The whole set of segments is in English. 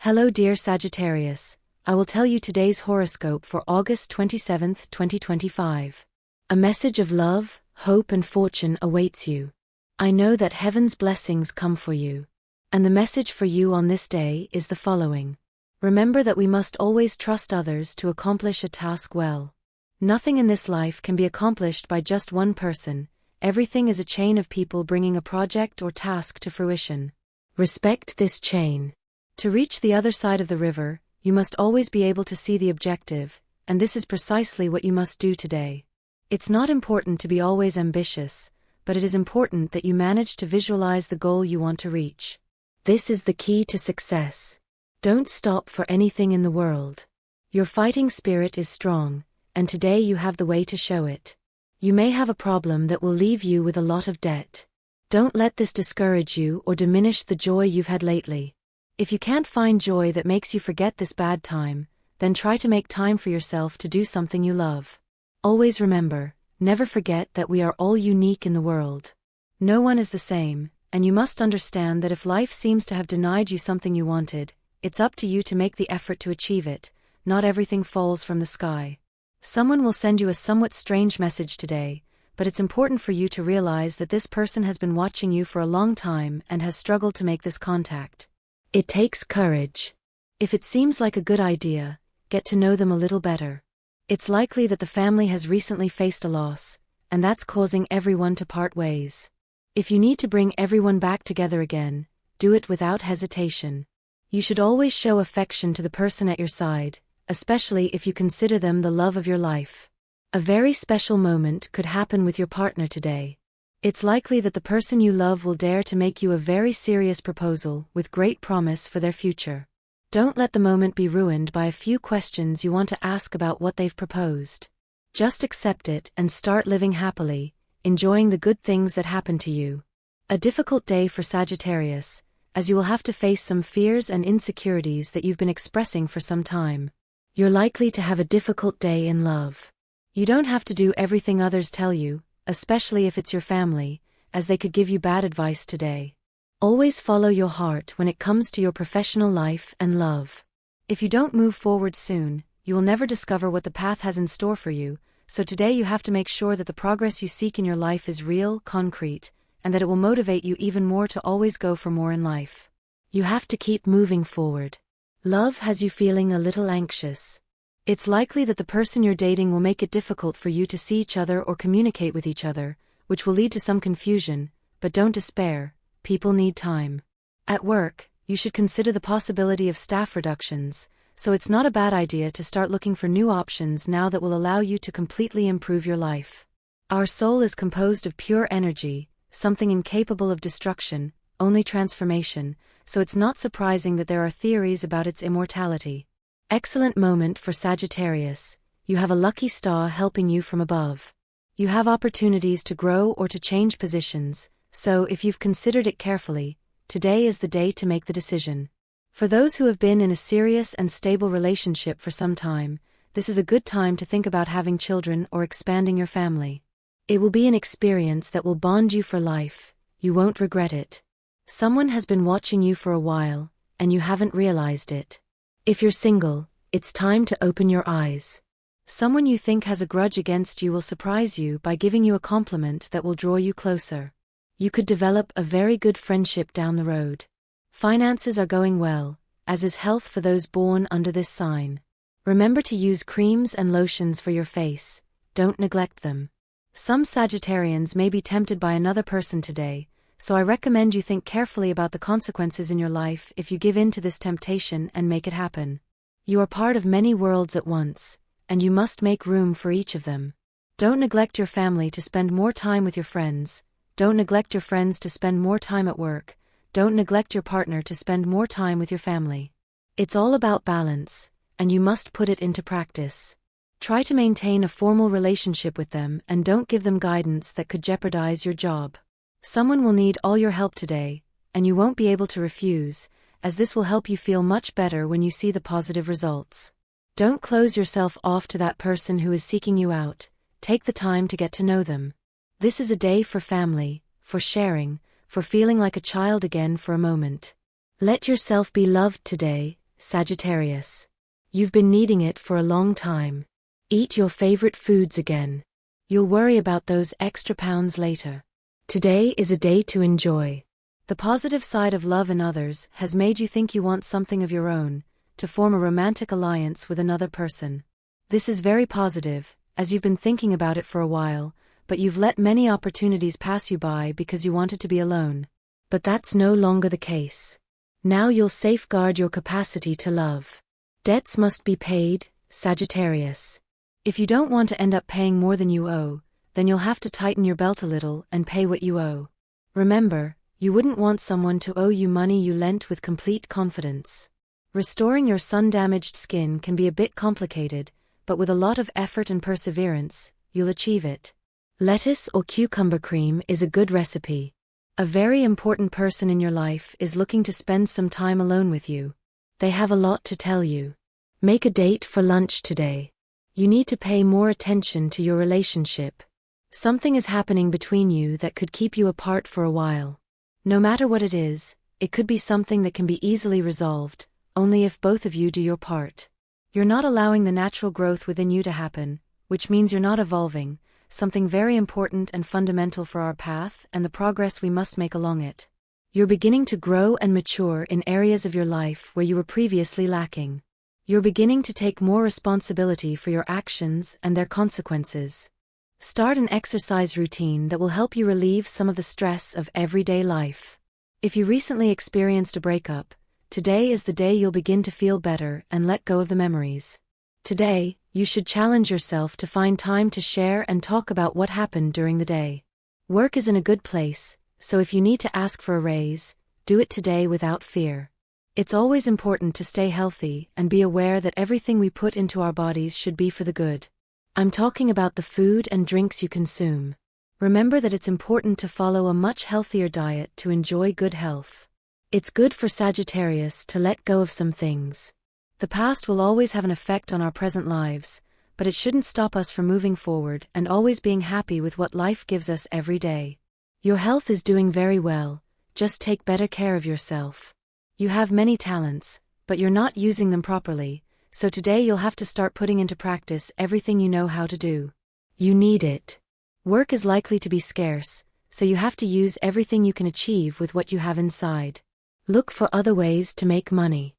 Hello dear Sagittarius, I will tell you today's horoscope for August 27th, 2025. A message of love, hope and fortune awaits you. I know that heaven's blessings come for you. And the message for you on this day is the following. Remember that we must always trust others to accomplish a task well. Nothing in this life can be accomplished by just one person. Everything is a chain of people bringing a project or task to fruition. Respect this chain. To reach the other side of the river, you must always be able to see the objective, and this is precisely what you must do today. It's not important to be always ambitious, but it is important that you manage to visualize the goal you want to reach. This is the key to success. Don't stop for anything in the world. Your fighting spirit is strong, and today you have the way to show it. You may have a problem that will leave you with a lot of debt. Don't let this discourage you or diminish the joy you've had lately. If you can't find joy that makes you forget this bad time, then try to make time for yourself to do something you love. Always remember, never forget that we are all unique in the world. No one is the same, and you must understand that if life seems to have denied you something you wanted, it's up to you to make the effort to achieve it. Not everything falls from the sky. Someone will send you a somewhat strange message today, but it's important for you to realize that this person has been watching you for a long time and has struggled to make this contact. It takes courage. If it seems like a good idea, get to know them a little better. It's likely that the family has recently faced a loss, and that's causing everyone to part ways. If you need to bring everyone back together again, do it without hesitation. You should always show affection to the person at your side, especially if you consider them the love of your life. A very special moment could happen with your partner today. It's likely that the person you love will dare to make you a very serious proposal with great promise for their future. Don't let the moment be ruined by a few questions you want to ask about what they've proposed. Just accept it and start living happily, enjoying the good things that happen to you. A difficult day for Sagittarius, as you will have to face some fears and insecurities that you've been expressing for some time. You're likely to have a difficult day in love. You don't have to do everything others tell you, especially if it's your family, as they could give you bad advice today. Always follow your heart when it comes to your professional life and love. If you don't move forward soon, you will never discover what the path has in store for you, so today you have to make sure that the progress you seek in your life is real, concrete, and that it will motivate you even more to always go for more in life. You have to keep moving forward. Love has you feeling a little anxious. It's likely that the person you're dating will make it difficult for you to see each other or communicate with each other, which will lead to some confusion, but don't despair, people need time. At work, you should consider the possibility of staff reductions, so it's not a bad idea to start looking for new options now that will allow you to completely improve your life. Our soul is composed of pure energy, something incapable of destruction, only transformation, so it's not surprising that there are theories about its immortality. Excellent moment for Sagittarius, you have a lucky star helping you from above. You have opportunities to grow or to change positions, so if you've considered it carefully, today is the day to make the decision. For those who have been in a serious and stable relationship for some time, this is a good time to think about having children or expanding your family. It will be an experience that will bond you for life, you won't regret it. Someone has been watching you for a while, and you haven't realized it. If you're single, it's time to open your eyes. Someone you think has a grudge against you will surprise you by giving you a compliment that will draw you closer. You could develop a very good friendship down the road. Finances are going well, as is health for those born under this sign. Remember to use creams and lotions for your face, don't neglect them. Some Sagittarians may be tempted by another person today, so I recommend you think carefully about the consequences in your life if you give in to this temptation and make it happen. You are part of many worlds at once, and you must make room for each of them. Don't neglect your family to spend more time with your friends, don't neglect your friends to spend more time at work, don't neglect your partner to spend more time with your family. It's all about balance, and you must put it into practice. Try to maintain a formal relationship with them and don't give them guidance that could jeopardize your job. Someone will need all your help today, and you won't be able to refuse, as this will help you feel much better when you see the positive results. Don't close yourself off to that person who is seeking you out, take the time to get to know them. This is a day for family, for sharing, for feeling like a child again for a moment. Let yourself be loved today, Sagittarius. You've been needing it for a long time. Eat your favorite foods again. You'll worry about those extra pounds later. Today is a day to enjoy. The positive side of love in others has made you think you want something of your own, to form a romantic alliance with another person. This is very positive, as you've been thinking about it for a while, but you've let many opportunities pass you by because you wanted to be alone. But that's no longer the case. Now you'll safeguard your capacity to love. Debts must be paid, Sagittarius. If you don't want to end up paying more than you owe, then you'll have to tighten your belt a little and pay what you owe. Remember, you wouldn't want someone to owe you money you lent with complete confidence. Restoring your sun-damaged skin can be a bit complicated, but with a lot of effort and perseverance, you'll achieve it. Lettuce or cucumber cream is a good recipe. A very important person in your life is looking to spend some time alone with you. They have a lot to tell you. Make a date for lunch today. You need to pay more attention to your relationship. Something is happening between you that could keep you apart for a while. No matter what it is, it could be something that can be easily resolved, only if both of you do your part. You're not allowing the natural growth within you to happen, which means you're not evolving, something very important and fundamental for our path and the progress we must make along it. You're beginning to grow and mature in areas of your life where you were previously lacking. You're beginning to take more responsibility for your actions and their consequences. Start an exercise routine that will help you relieve some of the stress of everyday life. If you recently experienced a breakup, today is the day you'll begin to feel better and let go of the memories. Today, you should challenge yourself to find time to share and talk about what happened during the day. Work is in a good place, so if you need to ask for a raise, do it today without fear. It's always important to stay healthy and be aware that everything we put into our bodies should be for the good. I'm talking about the food and drinks you consume. Remember that it's important to follow a much healthier diet to enjoy good health. It's good for Sagittarius to let go of some things. The past will always have an effect on our present lives, but it shouldn't stop us from moving forward and always being happy with what life gives us every day. Your health is doing very well, just take better care of yourself. You have many talents, but you're not using them properly, so today you'll have to start putting into practice everything you know how to do. You need it. Work is likely to be scarce, so you have to use everything you can achieve with what you have inside. Look for other ways to make money.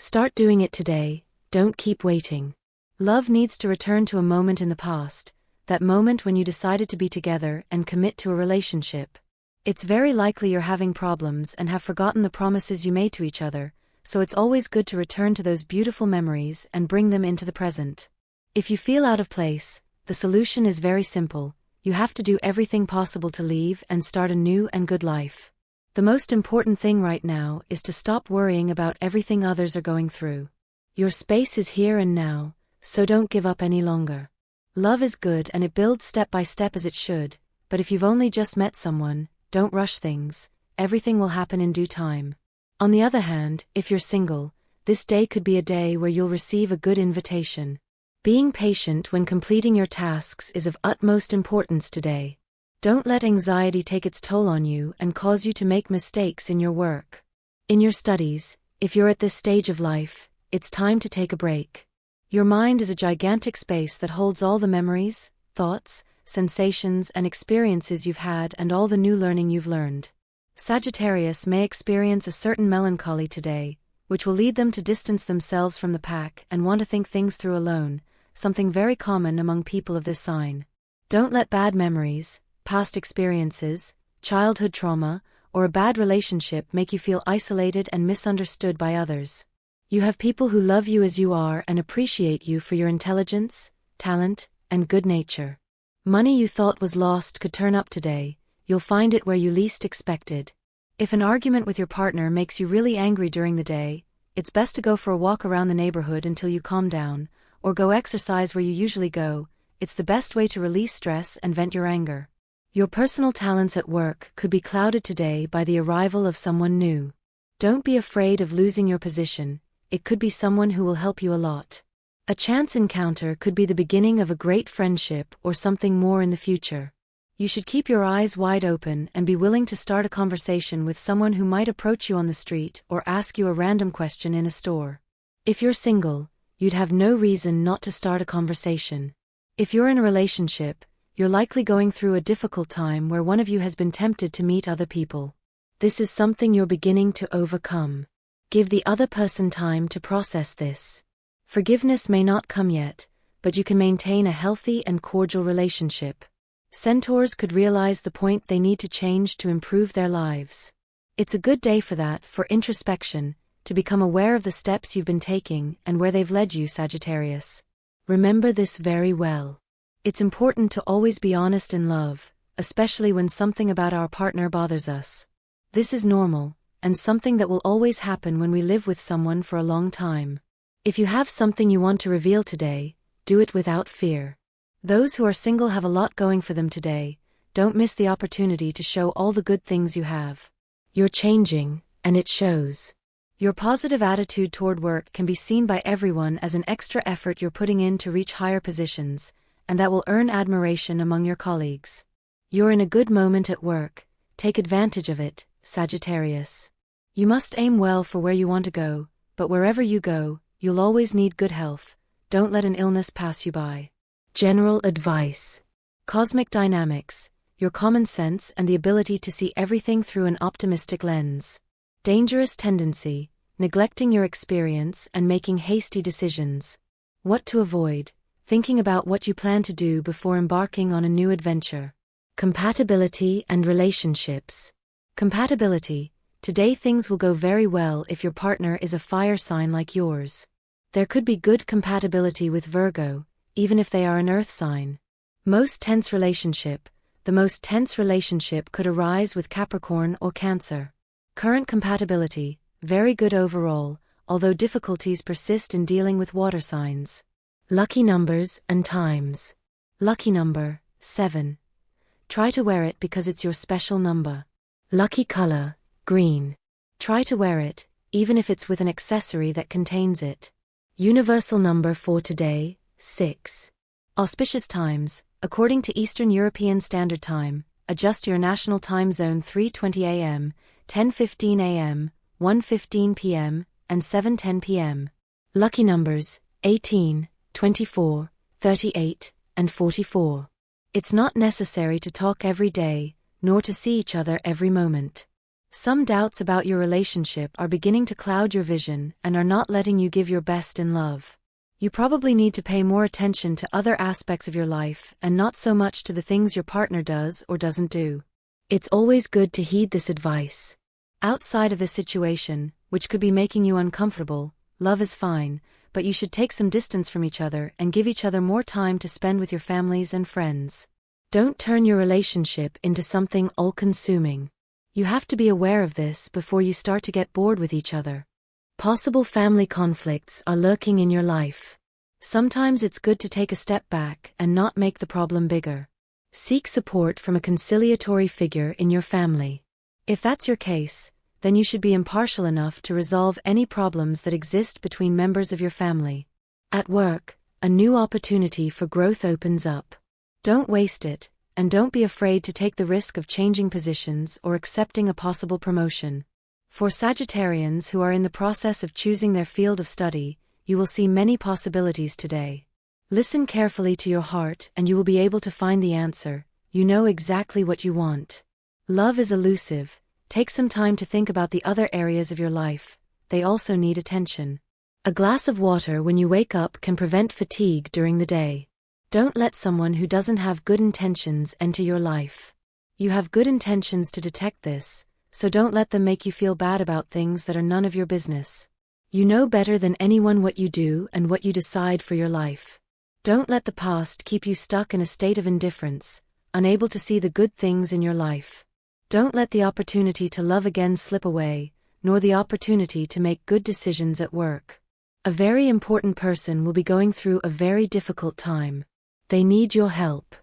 Start doing it today, don't keep waiting. Love needs to return to a moment in the past, that moment when you decided to be together and commit to a relationship. It's very likely you're having problems and have forgotten the promises you made to each other, so it's always good to return to those beautiful memories and bring them into the present. If you feel out of place, the solution is very simple. You have to do everything possible to leave and start a new and good life. The most important thing right now is to stop worrying about everything others are going through. Your space is here and now, so don't give up any longer. Love is good and it builds step by step as it should, but if you've only just met someone, don't rush things, everything will happen in due time. On the other hand, if you're single, this day could be a day where you'll receive a good invitation. Being patient when completing your tasks is of utmost importance today. Don't let anxiety take its toll on you and cause you to make mistakes in your work. In your studies, if you're at this stage of life, it's time to take a break. Your mind is a gigantic space that holds all the memories, thoughts, sensations and experiences you've had and all the new learning you've learned. Sagittarius may experience a certain melancholy today, which will lead them to distance themselves from the pack and want to think things through alone, something very common among people of this sign. Don't let bad memories, past experiences, childhood trauma, or a bad relationship make you feel isolated and misunderstood by others. You have people who love you as you are and appreciate you for your intelligence, talent, and good nature. Money you thought was lost could turn up today. You'll find it where you least expected. If an argument with your partner makes you really angry during the day, it's best to go for a walk around the neighborhood until you calm down, or go exercise where you usually go. It's the best way to release stress and vent your anger. Your personal talents at work could be clouded today by the arrival of someone new. Don't be afraid of losing your position, it could be someone who will help you a lot. A chance encounter could be the beginning of a great friendship or something more in the future. You should keep your eyes wide open and be willing to start a conversation with someone who might approach you on the street or ask you a random question in a store. If you're single, you'd have no reason not to start a conversation. If you're in a relationship, you're likely going through a difficult time where one of you has been tempted to meet other people. This is something you're beginning to overcome. Give the other person time to process this. Forgiveness may not come yet, but you can maintain a healthy and cordial relationship. Centaurs could realize the point they need to change to improve their lives. It's a good day for that, for introspection, to become aware of the steps you've been taking and where they've led you, Sagittarius. Remember this very well. It's important to always be honest in love, especially when something about our partner bothers us. This is normal, and something that will always happen when we live with someone for a long time. If you have something you want to reveal today, do it without fear. Those who are single have a lot going for them today. Don't miss the opportunity to show all the good things you have. You're changing, and it shows. Your positive attitude toward work can be seen by everyone as an extra effort you're putting in to reach higher positions, and that will earn admiration among your colleagues. You're in a good moment at work. Take advantage of it, Sagittarius. You must aim well for where you want to go, but wherever you go, you'll always need good health. Don't let an illness pass you by. General advice. Cosmic dynamics, your common sense and the ability to see everything through an optimistic lens. Dangerous tendency, neglecting your experience and making hasty decisions. What to avoid, thinking about what you plan to do before embarking on a new adventure. Compatibility and relationships. Compatibility, today things will go very well if your partner is a fire sign like yours. There could be good compatibility with Virgo, even if they are an earth sign. The most tense relationship could arise with Capricorn or Cancer. Current compatibility, very good overall, although difficulties persist in dealing with water signs. Lucky numbers and times. Lucky number, 7. Try to wear it because it's your special number. Lucky color, green. Try to wear it, even if it's with an accessory that contains it. Universal number for today, 6. Auspicious times, according to Eastern European Standard Time, adjust your national time zone 3:20 a.m., 10:15 a.m., 1:15 p.m., and 7:10 p.m. Lucky numbers, 18, 24, 38, and 44. It's not necessary to talk every day, nor to see each other every moment. Some doubts about your relationship are beginning to cloud your vision and are not letting you give your best in love. You probably need to pay more attention to other aspects of your life and not so much to the things your partner does or doesn't do. It's always good to heed this advice. Outside of this situation, which could be making you uncomfortable, love is fine, but you should take some distance from each other and give each other more time to spend with your families and friends. Don't turn your relationship into something all-consuming. You have to be aware of this before you start to get bored with each other. Possible family conflicts are lurking in your life. Sometimes it's good to take a step back and not make the problem bigger. Seek support from a conciliatory figure in your family. If that's your case, then you should be impartial enough to resolve any problems that exist between members of your family. At work, a new opportunity for growth opens up. Don't waste it, and don't be afraid to take the risk of changing positions or accepting a possible promotion. For Sagittarians who are in the process of choosing their field of study, you will see many possibilities today. Listen carefully to your heart and you will be able to find the answer. You know exactly what you want. Love is elusive. Take some time to think about the other areas of your life. They also need attention. A glass of water when you wake up can prevent fatigue during the day. Don't let someone who doesn't have good intentions enter your life. You have good intentions to detect this, so don't let them make you feel bad about things that are none of your business. You know better than anyone what you do and what you decide for your life. Don't let the past keep you stuck in a state of indifference, unable to see the good things in your life. Don't let the opportunity to love again slip away, nor the opportunity to make good decisions at work. A very important person will be going through a very difficult time. They need your help.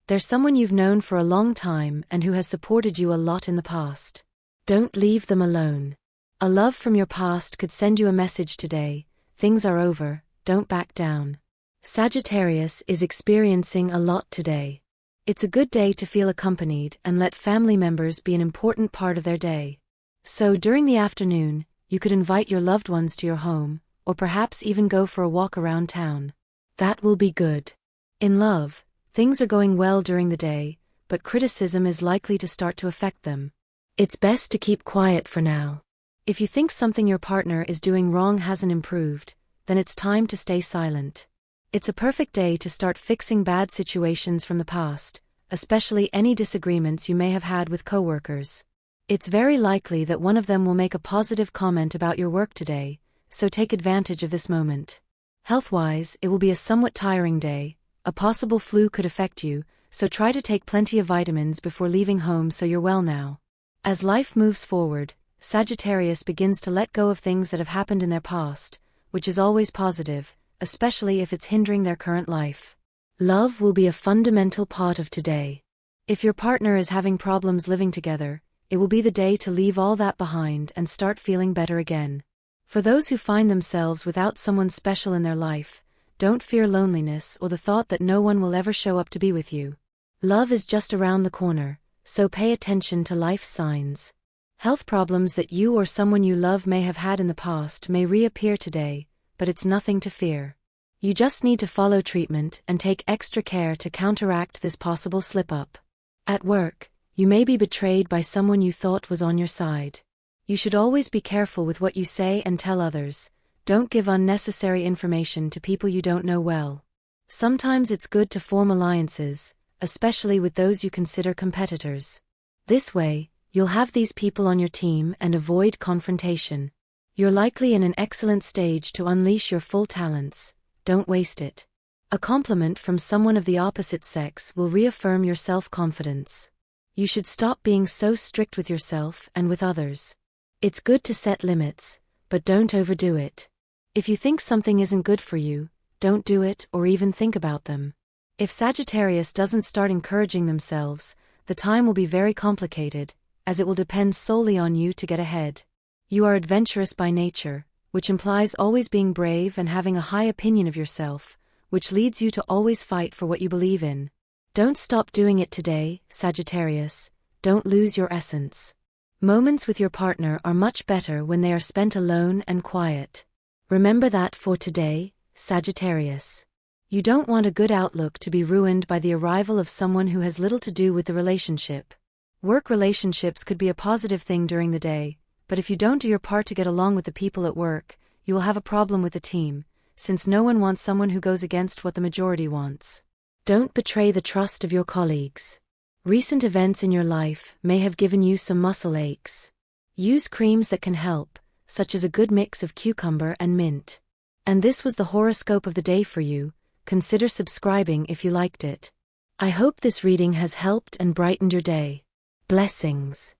They're someone you've known for a long time and who has supported you a lot in the past. Don't leave them alone. A love from your past could send you a message today. Things are over, don't back down. Sagittarius is experiencing a lot today. It's a good day to feel accompanied and let family members be an important part of their day. So during the afternoon, you could invite your loved ones to your home, or perhaps even go for a walk around town. That will be good. In love, things are going well during the day, but criticism is likely to start to affect them. It's best to keep quiet for now. If you think something your partner is doing wrong hasn't improved, then it's time to stay silent. It's a perfect day to start fixing bad situations from the past, especially any disagreements you may have had with coworkers. It's very likely that one of them will make a positive comment about your work today, so take advantage of this moment. Health-wise, it will be a somewhat tiring day. A possible flu could affect you, so try to take plenty of vitamins before leaving home so you're well now. As life moves forward, Sagittarius begins to let go of things that have happened in their past, which is always positive, especially if it's hindering their current life. Love will be a fundamental part of today. If your partner is having problems living together, it will be the day to leave all that behind and start feeling better again. For those who find themselves without someone special in their life, don't fear loneliness or the thought that no one will ever show up to be with you. Love is just around the corner, so pay attention to life's signs. Health problems that you or someone you love may have had in the past may reappear today, but it's nothing to fear. You just need to follow treatment and take extra care to counteract this possible slip-up. At work, you may be betrayed by someone you thought was on your side. You should always be careful with what you say and tell others. Don't give unnecessary information to people you don't know well. Sometimes it's good to form alliances, especially with those you consider competitors. This way, you'll have these people on your team and avoid confrontation. You're likely in an excellent stage to unleash your full talents. Don't waste it. A compliment from someone of the opposite sex will reaffirm your self-confidence. You should stop being so strict with yourself and with others. It's good to set limits, but don't overdo it. If you think something isn't good for you, don't do it or even think about them. If Sagittarius doesn't start encouraging themselves, the time will be very complicated, as it will depend solely on you to get ahead. You are adventurous by nature, which implies always being brave and having a high opinion of yourself, which leads you to always fight for what you believe in. Don't stop doing it today, Sagittarius. Don't lose your essence. Moments with your partner are much better when they are spent alone and quiet. Remember that for today, Sagittarius. You don't want a good outlook to be ruined by the arrival of someone who has little to do with the relationship. Work relationships could be a positive thing during the day, but if you don't do your part to get along with the people at work, you will have a problem with the team, since no one wants someone who goes against what the majority wants. Don't betray the trust of your colleagues. Recent events in your life may have given you some muscle aches. Use creams that can help, such as a good mix of cucumber and mint. And this was the horoscope of the day for you. Consider subscribing if you liked it. I hope this reading has helped and brightened your day. Blessings.